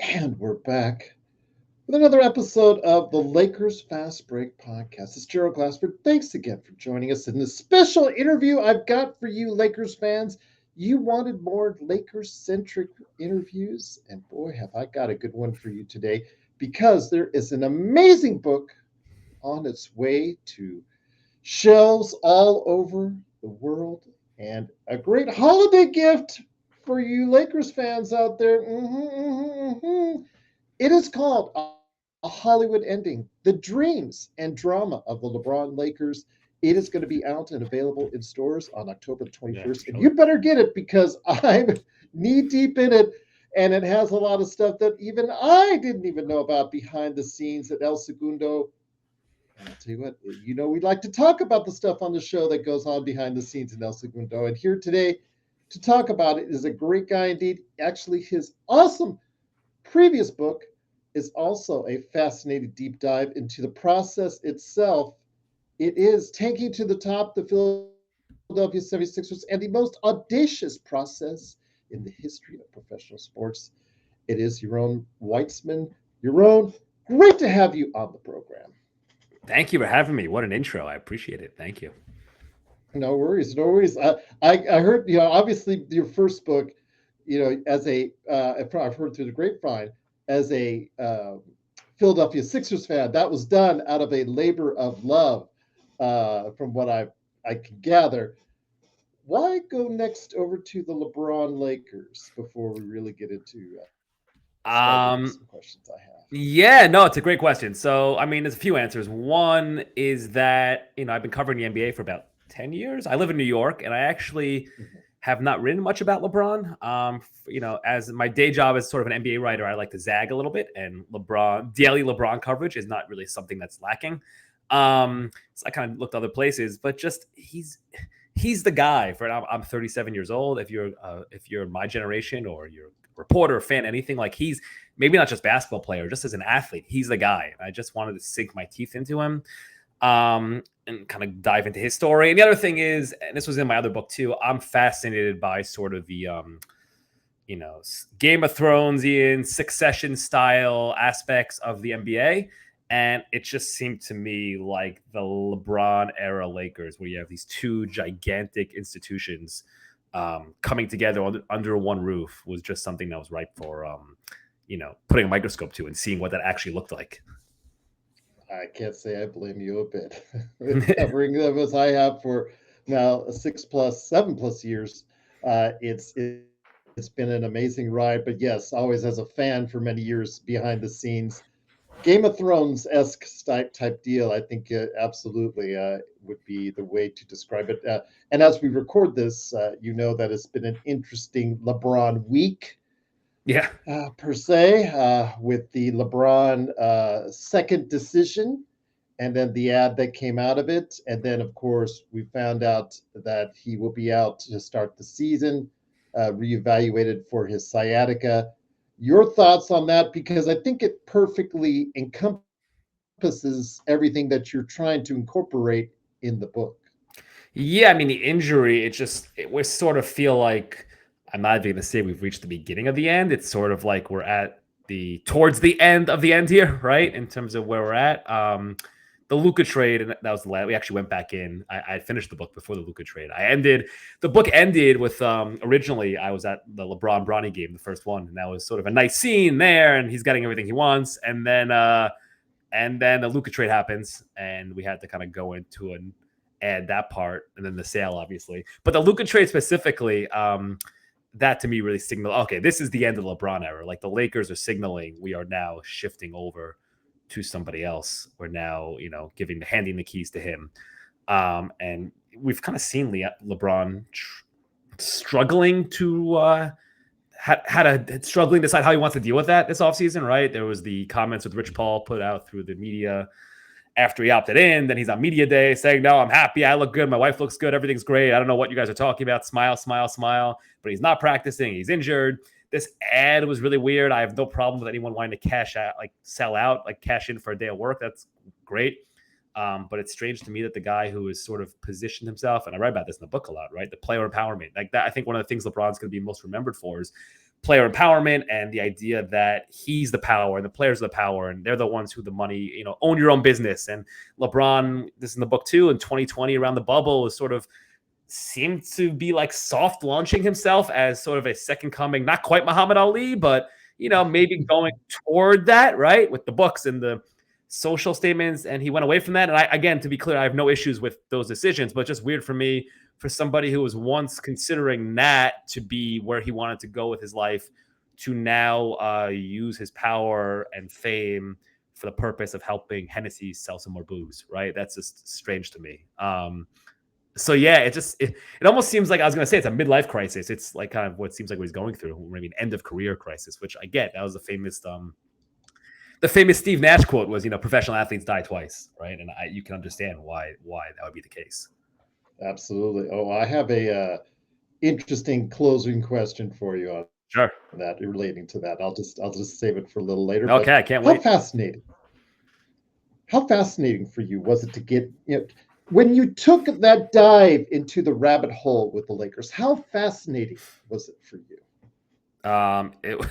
And we're back with another episode of the Lakers Fast Break Podcast. It's Gerald Glassford. Thanks again for joining us in this special interview I've got for you, Lakers fans. You wanted more Lakers centric interviews, and boy, have I got a good one for you today because there is an amazing book on its way to shelves all over the world and a great holiday gift for you Lakers fans out there. It is called A Hollywood Ending, The Dreams and Drama of the LeBron Lakers. It is going to be out and available in stores on October the Yeah, 21st. And sure. you better get it because I'm knee deep in it. And it has a lot of stuff that even I didn't even know about behind the scenes at El Segundo. And I'll tell you what, we like to talk about the stuff on the show that goes on behind the scenes in El Segundo. And here today to talk about it is a great guy indeed. Actually, his awesome previous book is also a fascinating deep dive into the process itself. It is Tanking to the Top, the Philadelphia 76ers, and the most audacious process in the history of professional sports. It is Yaron Weitzman. Yaron, great to have you on the program. Thank you for having me. What an intro. I appreciate it. Thank you. No worries, no worries. I heard, obviously your first book, as I've heard through the grapevine, as a Philadelphia Sixers fan, that was done out of a labor of love, from what I can gather. Why go next over to the LeBron Lakers before we really get into start with some Um, questions I have? yeah, no, it's a great question. So, I mean, there's a few answers. One is that, I've been covering the NBA for about 10 years. I live in New York, and I actually Mhm. have not written much about LeBron. As my day job as sort of an NBA writer, I like to zag a little bit, and daily LeBron coverage is not really something that's lacking. So I kind of looked other places, but just he's the guy for. I'm 37 years old. If you're my generation or you're a reporter, or fan, anything like he's maybe not just basketball player, just as an athlete, he's the guy. I just wanted to sink my teeth into him. And kind of dive into his story. And the other thing is, and this was in my other book too, I'm fascinated by sort of the Game of Thronesian Succession style aspects of the NBA. And it just seemed to me like the LeBron era Lakers, where you have these two gigantic institutions coming together under one roof, was just something that was ripe for, putting a microscope to and seeing what that actually looked like. I can't say I blame you a bit with covering them as I have for now 6+, 7+ years. It's been an amazing ride, but yes, always as a fan for many years behind the scenes. Game of Thrones esque type deal. I think absolutely would be the way to describe it. And as we record this, you know that it's been an interesting LeBron week Yeah. per se, with the LeBron second decision and then the ad that came out of it. And then, of course, we found out that he will be out to start the season, reevaluated for his sciatica. Your thoughts on that? Because I think it perfectly encompasses everything that you're trying to incorporate in the book. Yeah, I mean the injury, we sort of feel like I'm not even gonna say we've reached the beginning of the end. It's sort of like we're at the towards the end of the end here, right? In terms of where we're at. The Luca trade, and that was the last. We actually went back in. I finished the book before the Luca trade. The book ended with originally I was at the LeBron Bronny game, the first one, and that was sort of a nice scene there, and he's getting everything he wants, and then the Luca trade happens, and we had to kind of go into and add that part, and then the sale, obviously. But the Luca trade specifically, that to me really signaled, okay, this is the end of the LeBron era. Like the Lakers are signaling we are now shifting over to somebody else. We're now, handing the keys to him. And we've kind of seen LeBron struggling to struggling to decide how he wants to deal with that this offseason, right? There was the comments with Rich Paul put out through the media after he opted in. Then he's on media day saying, no, I'm happy. I look good. My wife looks good. Everything's great. I don't know what you guys are talking about. Smile, smile, smile. But he's not practicing. He's injured. This ad was really weird. I have no problem with anyone wanting to cash out, like sell out, like cash in for a day of work. That's great. But it's strange to me that the guy who has sort of positioned himself, and I write about this in the book a lot, right? The player empowerment. Like that, I think one of the things LeBron's going to be most remembered for is player empowerment and the idea that he's the power and the players are the power and they're the ones who the money, own your own business. And LeBron, this is in the book too, in 2020 around the bubble, was sort of seemed to be like soft launching himself as sort of a second coming, not quite Muhammad Ali, but maybe going toward that, right? With the books and the social statements. And he went away from that. And again, to be clear, I have no issues with those decisions, but just weird for me, for somebody who was once considering that to be where he wanted to go with his life, to now use his power and fame for the purpose of helping Hennessy sell some more booze, right? That's just strange to me. So yeah, it almost seems like, I was going to say, it's a midlife crisis. It's like kind of what it seems like what he's going through, maybe an end of career crisis, which I get. That was the famous Steve Nash quote was, professional athletes die twice, right? And you can understand why that would be the case. Absolutely. Oh, I have a interesting closing question for you on Sure. that, relating to that. I'll just save it for a little later. Okay, I can't wait. How fascinating for you was it to get, when you took that dive into the rabbit hole with the Lakers? How fascinating was it for you?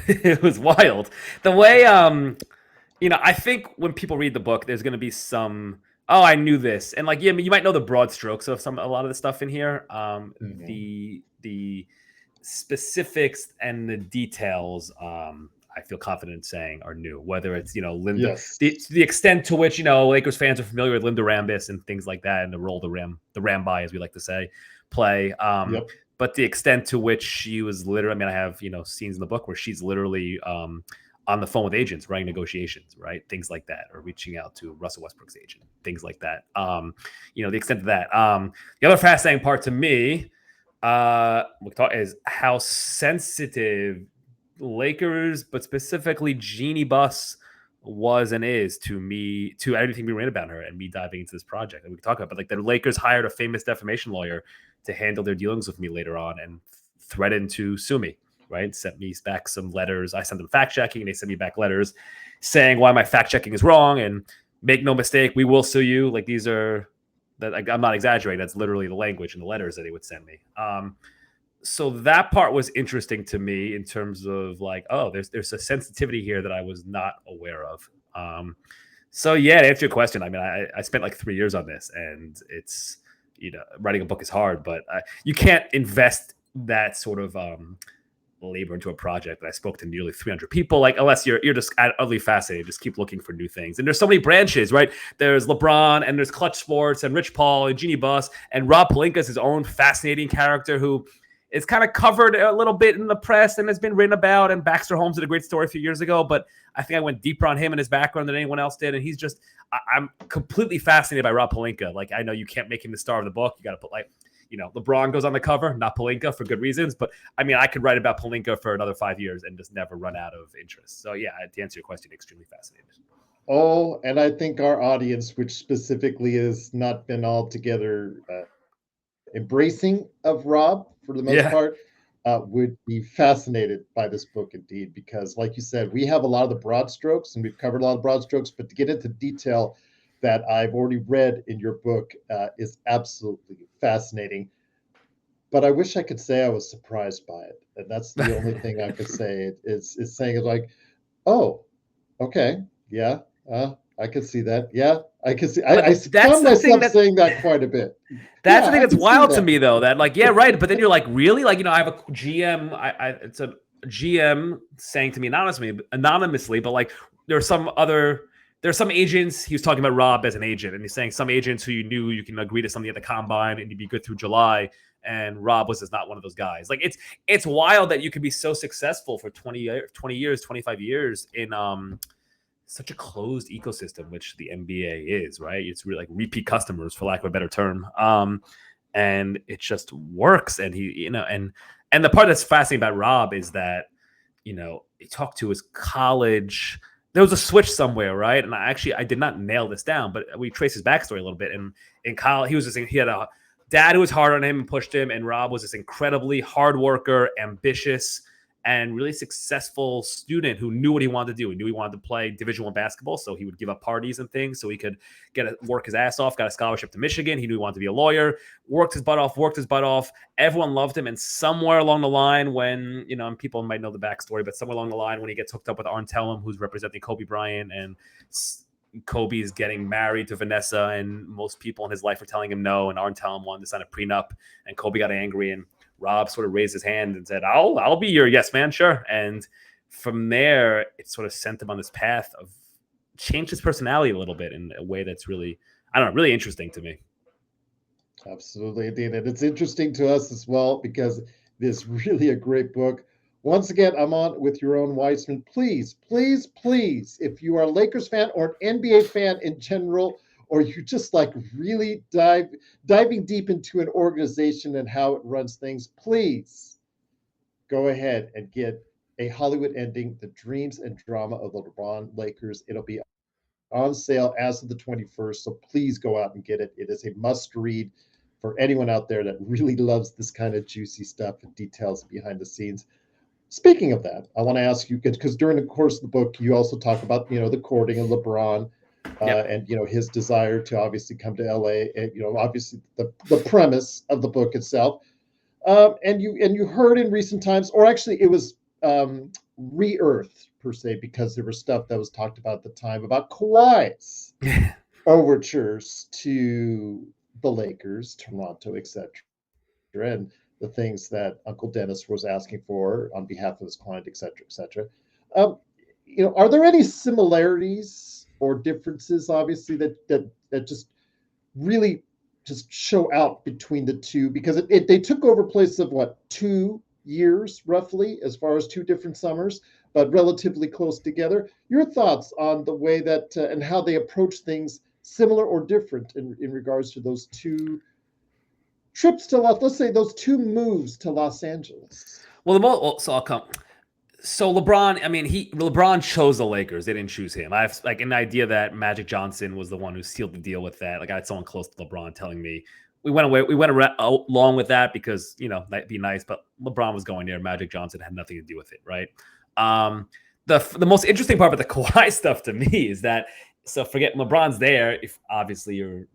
It was wild. The way, I think when people read the book, there's going to be some, oh, I knew this, and like, yeah, you might know the broad strokes of a lot of the stuff in here. The specifics and the details, I feel confident saying are new. Whether it's Linda, Yes. the extent to which Lakers fans are familiar with Linda Rambis and things like that, and the role the Ramby, as we like to say, play. Yep. But the extent to which she was literally, I have scenes in the book where she's literally on the phone with agents, writing negotiations, right? Things like that, or reaching out to Russell Westbrook's agent, things like that. The extent of that. The other fascinating part to me is how sensitive Lakers, but specifically Jeannie Buss, was and is to me, to everything we read about her and me diving into this project that we can talk about. But like, the Lakers hired a famous defamation lawyer to handle their dealings with me later on and threatened to sue me, right? Sent me back some letters. I sent them fact checking and they sent me back letters saying why my fact checking is wrong, and make no mistake, we will sue you. Like, these are, that I'm not exaggerating. That's literally the language in the letters that he would send me. So that part was interesting to me in terms of like, oh, there's a sensitivity here that I was not aware of. So yeah, to answer your question, I spent like 3 years on this, and it's, writing a book is hard, but you can't invest that sort of labor into a project that I spoke to nearly 300 people, like, unless you're just utterly fascinated, just keep looking for new things. And there's so many branches, right? There's LeBron, and there's Clutch Sports, and Rich Paul, and Jeannie Buss, and Rob Pelinka is his own fascinating character who is kind of covered a little bit in the press and has been written about. And Baxter Holmes did a great story a few years ago, but I think I went deeper on him and his background than anyone else did. And he's just, I'm completely fascinated by Rob Pelinka. Like, I know you can't make him the star of the book. You got to put, like, LeBron goes on the cover, not Pelinka, for good reasons. But I could write about Pelinka for another 5 years and just never run out of interest. So yeah, to answer your question, extremely fascinated. Oh, and I think our audience, which specifically has not been altogether embracing of Rob for the most part, would be fascinated by this book indeed, because like you said, we have a lot of the broad strokes and we've covered a lot of broad strokes, but to get into detail that I've already read in your book is absolutely fascinating. But I wish I could say I was surprised by it. And that's the only thing I could say is saying it like, oh, okay, yeah, I can see that. Yeah, I can see. I found myself saying that quite a bit. That's the thing that's wild to me, though. That, like, yeah, right. But then you're like, really? Like, I have a GM. It's a GM saying to me anonymously, but like, there's some agents. He was talking about Rob as an agent, and he's saying some agents who you knew you can agree to something at the combine and you'd be good through July. And Rob was just not one of those guys. Like, it's wild that you could be so successful for 20 years, 25 years in such a closed ecosystem, which the NBA is, right? It's really like repeat customers, for lack of a better term. And it just works. And he, and the part that's fascinating about Rob is that, he talked to his college. There was a switch somewhere, right? And I did not nail this down, but we trace his backstory a little bit. And in college, he had a dad who was hard on him and pushed him. And Rob was this incredibly hard worker, ambitious, and really successful student who knew what he wanted to do. He knew he wanted to play Division I basketball, so he would give up parties and things so he could work his ass off. Got a scholarship to Michigan. He knew he wanted to be a lawyer. Worked his butt off. Everyone loved him, and somewhere along the line, when and people might know the backstory, but somewhere along the line, when he gets hooked up with Arn Tellem, who's representing Kobe Bryant, and Kobe is getting married to Vanessa, and most people in his life are telling him no, and Arn Tellem wanted to sign a prenup, and Kobe got angry, and Rob sort of raised his hand and said, I'll be your yes man, sure. And from there, it sort of sent him on this path of change his personality a little bit in a way that's really, I don't know, really interesting to me. Absolutely, Dean. And it's interesting to us as well because this is really a great book. Once again, I'm on with Yaron Weitzman. Please, please, please, if you are a Lakers fan or an NBA fan in general, or you just like really diving deep into an organization and how it runs things, please go ahead and get A Hollywood Ending, The Dreams and Drama of the LeBron Lakers. It'll be on sale as of the 21st, so please go out and get it. It is a must read for anyone out there that really loves this kind of juicy stuff and details behind the scenes. Speaking of that, I want to ask you, because during the course of the book, you also talk about, the courting of LeBron and, his desire to obviously come to LA and, obviously the premise of the book itself. And you heard in recent times, or actually it was re-earthed per se, because there was stuff that was talked about at the time about Kawhi's overtures to the Lakers, Toronto, etc., and the things that Uncle Dennis was asking for on behalf of his client, et cetera, et cetera. Are there any similarities or differences, obviously, that just really just show out between the two? Because they took over places of what, 2 years roughly, as far as 2 different summers, but relatively close together. Your thoughts on the way that and how they approach things, similar or different in regards to those 2 trips to let's say those 2 moves to Los Angeles. So I'll come. So LeBron chose the Lakers. They didn't choose him. I have like an idea that Magic Johnson was the one who sealed the deal with that. Like I had someone close to LeBron telling me we went along with that because that'd be nice, but LeBron was going there. Magic Johnson had nothing to do with it, right? The most interesting part about the Kawhi stuff to me is that, so forget LeBron's there. If obviously your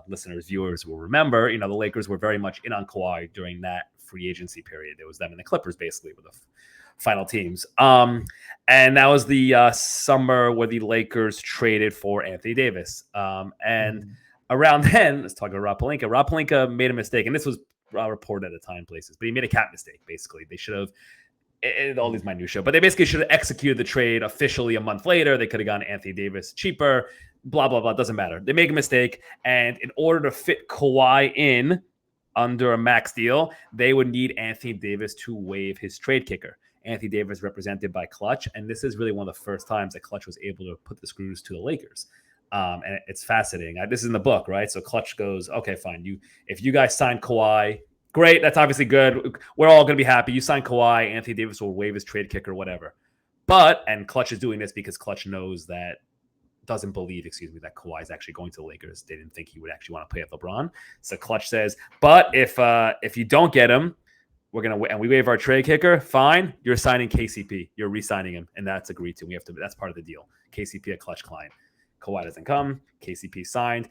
listeners, viewers will remember, the Lakers were very much in on Kawhi during that free agency period. It was them and the Clippers basically were the final teams. And that was the summer where the Lakers traded for Anthony Davis. And around then, let's talk about Rob Pelinka. Rob Pelinka made a mistake, and this was reported at the time places, but he made a cap mistake, basically. They should have, all these minutiae, but they basically should have executed the trade officially a month later. They could have gotten Anthony Davis cheaper, blah, blah, blah. Doesn't matter. They make a mistake, and in order to fit Kawhi in under a max deal, they would need Anthony Davis to waive his trade kicker. Anthony Davis represented by Clutch, and this is really one of the first times that Clutch was able to put the screws to the Lakers. And it's fascinating. This is in the book, right? So Clutch goes, okay, fine. If you guys sign Kawhi, great. That's obviously good. We're all going to be happy. You sign Kawhi, Anthony Davis will waive his trade kicker, whatever. And Clutch is doing this because Clutch doesn't believe that Kawhi is actually going to the Lakers. They didn't think he would actually want to play with LeBron. So Clutch says, but if you don't get him, we're going to, and we waive our trade kicker, fine. You're signing KCP. You're re-signing him. And that's agreed to. That's part of the deal. KCP, a Clutch client. Kawhi doesn't come. KCP signed.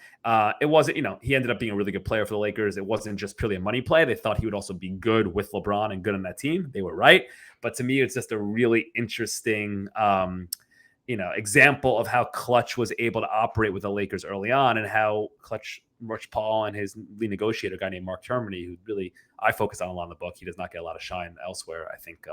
It wasn't, he ended up being a really good player for the Lakers. It wasn't just purely a money play. They thought he would also be good with LeBron and good on that team. They were right. But to me, it's just a really interesting, example of how Clutch was able to operate with the Lakers early on, and how Clutch, Rich Paul, and his lead negotiator, a guy named Mark Termini, who really I focus on a lot in the book. He does not get a lot of shine elsewhere. I think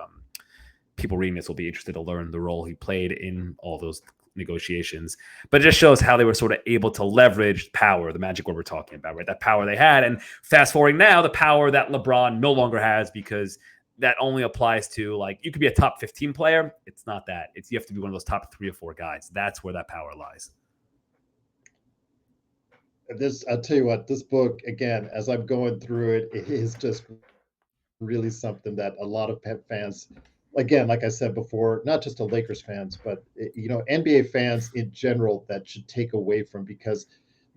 people reading this will be interested to learn the role he played in all those negotiations, but it just shows how they were sort of able to leverage power, the magic word we're talking about, right? That power they had. And fast forwarding now, the power that LeBron no longer has, because that only applies to, like, you could be a top 15 player. It's not that. You have to be one of those top 3 or 4 guys. That's where that power lies. I'll tell you what, this book, again, as I'm going through it, it is just really something that a lot of fans, again, like I said before, not just the Lakers fans, but NBA fans in general, that should take away from, because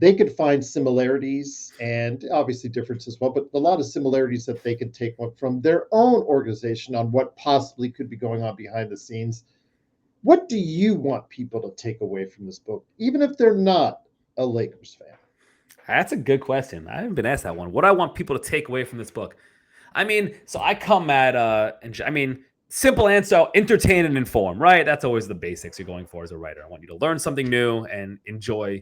they could find similarities and obviously differences as well, but a lot of similarities that they could take from their own organization on what possibly could be going on behind the scenes. What do you want people to take away from this book, even if they're not a Lakers fan? That's a good question. I haven't been asked that one. What do I want people to take away from this book? I mean, so I come at simple answer, entertain and inform, right? That's always the basics you're going for as a writer. I want you to learn something new and enjoy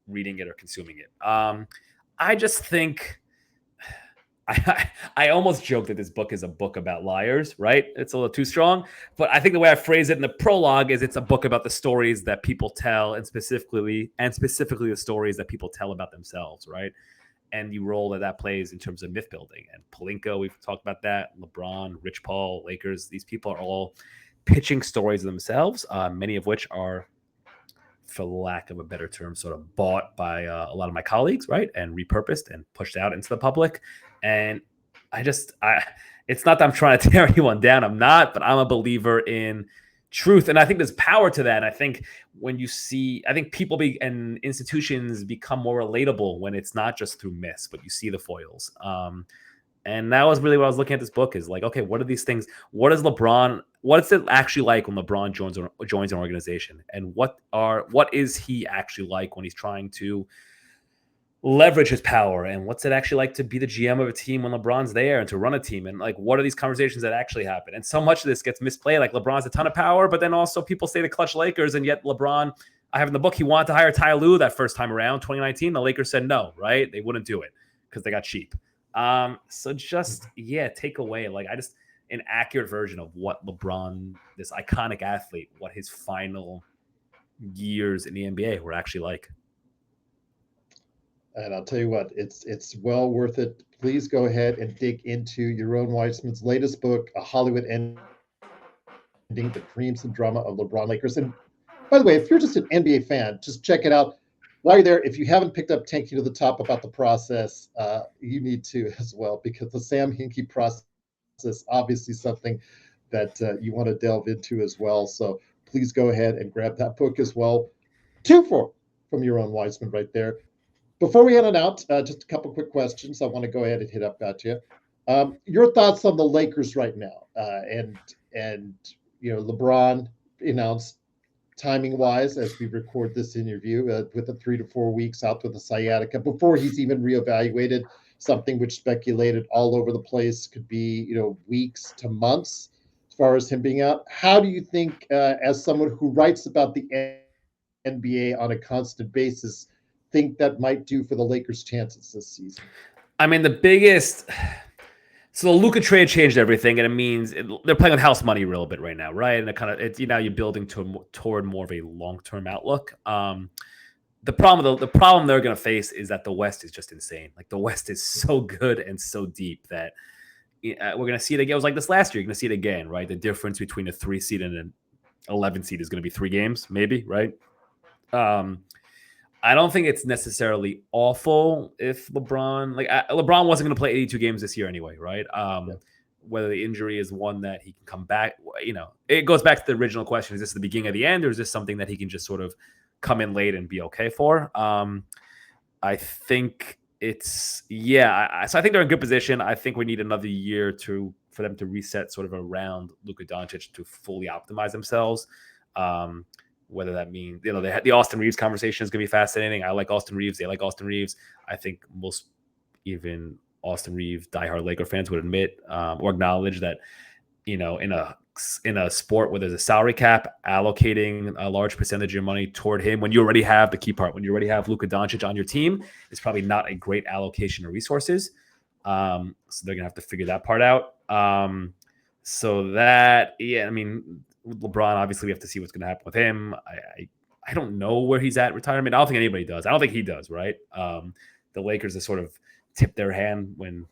reading it or consuming it. I just think I almost joke that this book is a book about liars, right? It's a little too strong, but I think the way I phrase it in the prologue is it's a book about the stories that people tell, and specifically the stories that people tell about themselves, right? And the role that plays in terms of myth building. And Pelinka, we've talked about that. LeBron, Rich Paul, Lakers. These people are all pitching stories of themselves, many of which are, for lack of a better term, sort of bought by a lot of my colleagues, right? And repurposed and pushed out into the public. And it's not that I'm trying to tear anyone down. I'm not, but I'm a believer in truth. And I think there's power to that. And I think when you see, I think people and institutions become more relatable when it's not just through myths, but you see the foils. And that was really what I was looking at this book is like, okay, what are these things? What's it actually like when LeBron joins an organization? And what is he actually like when he's trying to leverage his power? And what's it actually like to be the GM of a team when LeBron's there and to run a team? And like, what are these conversations that actually happen? And so much of this gets misplayed. Like LeBron has a ton of power, but then also people say the clutch Lakers. And yet LeBron, I have in the book, he wanted to hire Ty Lue that first time around, 2019. The Lakers said no, right? They wouldn't do it because they got cheap. So just, take away, like, an accurate version of what LeBron, this iconic athlete, what his final years in the NBA were actually like. And I'll tell you what, it's well worth it. Please go ahead and dig into Yaron Weitzman's latest book, A Hollywood Ending, The Dreams and Drama of LeBron Lakers. And by the way, if you're just an NBA fan, just check it out. While you're there, if you haven't picked up Tanky to the Top about the process, you need to as well, because the Sam Hinkie process is obviously something that you want to delve into as well. So please go ahead and grab that book as well. 2 from Yaron Weitzman right there. Before we head on out, just a couple quick questions I want to go ahead and hit up at you. Your thoughts on the Lakers right now, and LeBron announced timing wise as we record this interview with the 3 to 4 weeks out with the sciatica before he's even reevaluated, something which speculated all over the place could be weeks to months as far as him being out. How do you think, as someone who writes about the NBA on a constant basis, think that might do for the Lakers' chances this season? I mean, so the Luka trade changed everything, and it means they're playing with house money a little bit right now, right? And you're building toward more of a long-term outlook. The problem they're going to face is that the West is just insane. Like the West is so good and so deep that we're going to see it again. It was like this last year. You're going to see it again, right? The difference between a 3 seed and an 11 seed is going to be 3 games, maybe, right? I don't think it's necessarily awful if LeBron wasn't going to play 82 games this year anyway, right? Whether the injury is one that he can come back, it goes back to the original question: is this the beginning of the end, or is this something that he can just sort of come in late and be okay for? I think it's so I think they're in good position. I think we need another year for them to reset sort of around Luka Doncic to fully optimize themselves. Whether that means, they had the Austin Reeves conversation is going to be fascinating. I like Austin Reeves. They like Austin Reeves. I think most even Austin Reeves diehard Laker fans would admit or acknowledge that, in a sport where there's a salary cap, allocating a large percentage of your money toward him when you already have the key part, when you already have Luka Doncic on your team, is probably not a great allocation of resources. So they're going to have to figure that part out. LeBron, obviously, we have to see what's going to happen with him. I don't know where he's at retirement. I don't think anybody does. I don't think he does, right? The Lakers have sort of tipped their hand when,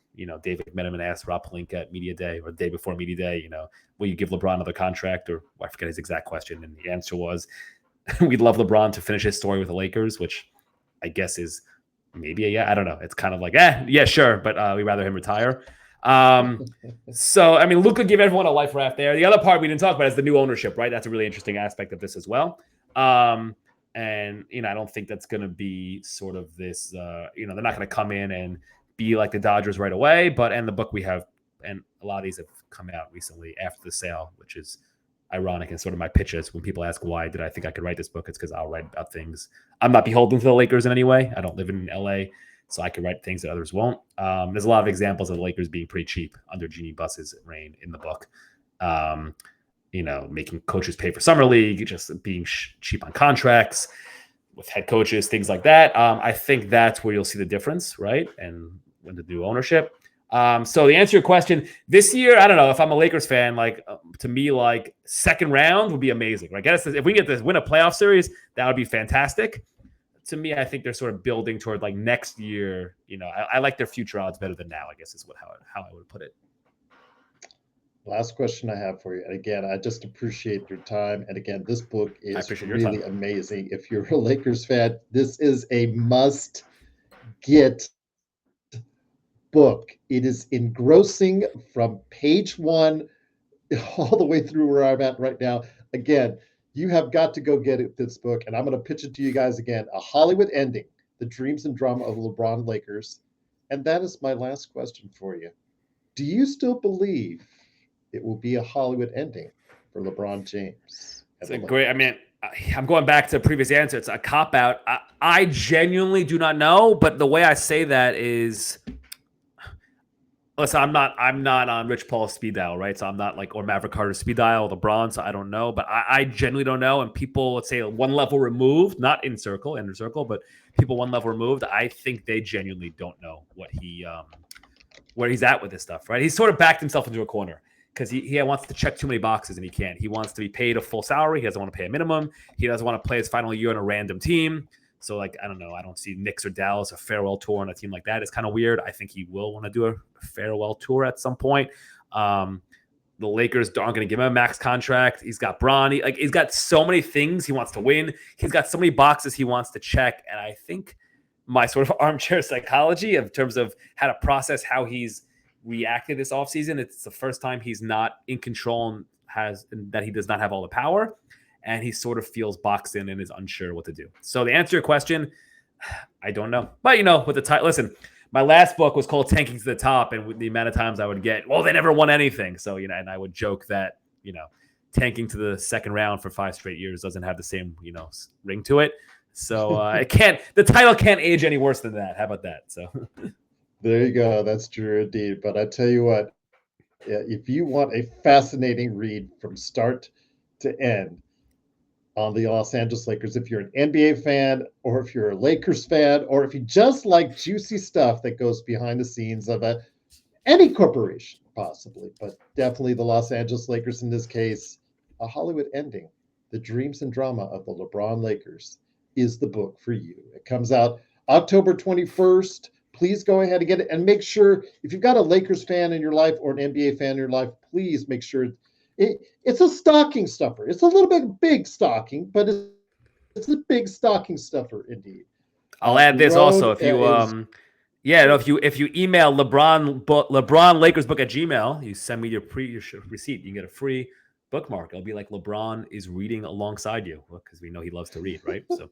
David McMenamin asked Rob Pelinka at Media Day or the day before Media Day, will you give LeBron another contract? Or I forget his exact question. And the answer was, we'd love LeBron to finish his story with the Lakers, which I guess is maybe a yeah. I don't know. It's kind of like, yeah, sure. But we'd rather him retire. So, I mean, Luka gave everyone a life raft there. The other part we didn't talk about is the new ownership, right? That's a really interesting aspect of this as well. And I don't think that's going to be sort of this. They're not going to come in and be like the Dodgers right away. But and the book we have, and a lot of these have come out recently after the sale, which is ironic and sort of my pitches when people ask why did I think I could write this book. It's because I'll write about things. I'm not beholden to the Lakers in any way. I don't live in LA, so I can write things that others won't. There's a lot of examples of the Lakers being pretty cheap under Jeannie Buss's reign in the book. Making coaches pay for summer league, just being cheap on contracts with head coaches, things like that. I think that's where you'll see the difference, right? And when to do ownership. So to answer your question, this year, I don't know if I'm a Lakers fan, to me, second round would be amazing. Right? If we get to win a playoff series, that would be fantastic. To me, I think they're sort of building toward next year. I like their future odds better than now, I guess is how I would put it. Last question I have for you. And again, I just appreciate your time. And again, this book is really amazing. If you're a Lakers fan, this is a must get book. It is engrossing from page 1 all the way through where I'm at right now. Again, you have got to go get this book. And I'm going to pitch it to you guys again. A Hollywood Ending, The Dreams and Drama of LeBron Lakers. And that is my last question for you. Do you still believe it will be a Hollywood ending for LeBron James? It's a great. I'm going back to a previous answer. It's a cop out. I genuinely do not know, but the way I say that is, listen, I'm not on Rich Paul's speed dial, right? So I'm not or Maverick Carter's speed dial, LeBron. So I don't know, but I genuinely don't know. And people, let's say, one level removed, not inner circle, but people one level removed, I think they genuinely don't know what where he's at with this stuff, right? He's sort of backed himself into a corner because he wants to check too many boxes and he can't. He wants to be paid a full salary. He doesn't want to pay a minimum. He doesn't want to play his final year on a random team. So, I don't know. I don't see Knicks or Dallas a farewell tour on a team like that. It's kind of weird. I think he will want to do a farewell tour at some point. The Lakers aren't going to give him a max contract. He's got Bron. He's got so many things he wants to win. He's got so many boxes he wants to check. And I think my sort of armchair psychology in terms of how to process how he's reacted this offseason, it's the first time he's not in control and that he does not have all the power. And he sort of feels boxed in and is unsure what to do. So to answer your question, I don't know. But, with the title, listen, my last book was called Tanking to the Top. And with the amount of times I would get, well, they never won anything. So, and I would joke that, tanking to the second round for 5 straight years doesn't have the same, ring to it. So the title can't age any worse than that. How about that? So there you go. That's true indeed. But I tell you what, if you want a fascinating read from start to end on the Los Angeles Lakers, if you're an NBA fan or if you're a Lakers fan, or if you just like juicy stuff that goes behind the scenes of any corporation, possibly, but definitely the Los Angeles Lakers in this case, A Hollywood Ending, The Dreams and Drama of the LeBron Lakers is the book for you. It comes out October 21st. Please go ahead and get it. And make sure, if you've got a Lakers fan in your life or an NBA fan in your life, please make sure it's a stocking stuffer. It's a little bit big stocking, but it's a big stocking stuffer indeed. I'll add this also. If you if you email LeBron Lakers book at Gmail, you send me your receipt, you can get a free bookmark. It'll be like LeBron is reading alongside you because we know he loves to read, right? So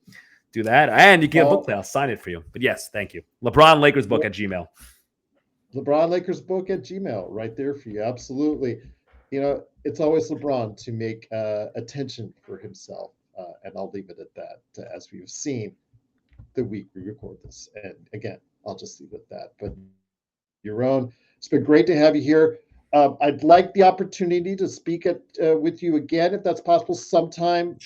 do that, and you can get a book play. I'll sign it for you. But yes, thank you. LeBron Lakers book at Gmail. LeBron Lakers book at Gmail, right there for you. Absolutely. It's always LeBron to make attention for himself, and I'll leave it at that. As we've seen the week we record this, and again, I'll just leave it at that. But Yaron, it's been great to have you here. I'd like the opportunity to speak with you again, if that's possible, sometime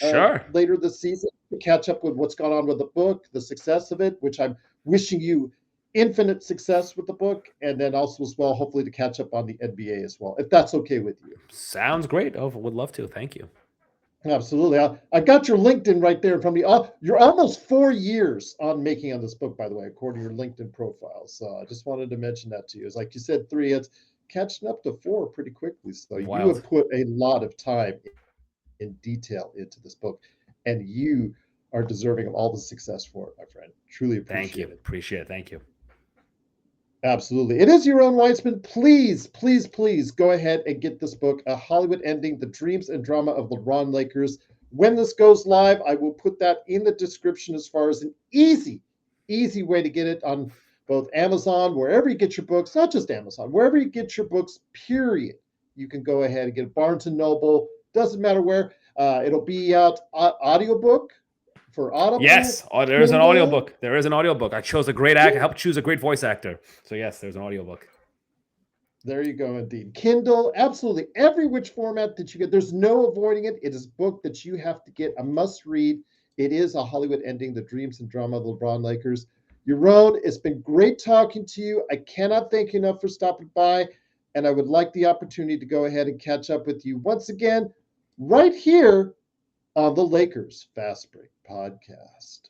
later this season to catch up with what's gone on with the book, the success of it, which I'm wishing you infinite success with the book, and then also as well, hopefully to catch up on the NBA as well, if that's okay with you. Sounds great. Oh, would love to. Thank you. Absolutely. I got your LinkedIn right there in front of me. You're almost 4 years on making on this book, by the way, according to your LinkedIn profile. So I just wanted to mention that to you. It's like you said, 3, it's catching up to 4 pretty quickly. So you have put a lot of time in detail into this book, and you are deserving of all the success for it, my friend. Truly appreciate it. Appreciate it. Thank you. Absolutely. It is Yaron Weitzman. Please, please, please go ahead and get this book, A Hollywood Ending, The Dreams and Drama of LeBron Lakers. When this goes live, I will put that in the description as far as an easy way to get it on both Amazon, wherever you get your books, not just Amazon, wherever you get your books, period. You can go ahead and get Barnes and Noble, doesn't matter where. It'll be out audiobook for Audible. Yes, there is an Kindle. audiobook. There is an audiobook. I chose a great actor. I helped choose a great voice actor. So yes, there's an audiobook. There you go, indeed. Kindle, absolutely. Every which format that you get, there's no avoiding it. It is a book that you have to get, a must read. It is A Hollywood Ending, The Dreams and Drama of the LeBron Lakers. Yaron, it's been great talking to you. I cannot thank you enough for stopping by. And I would like the opportunity to go ahead and catch up with you once again, right here on the Lakers Fast Break Podcast.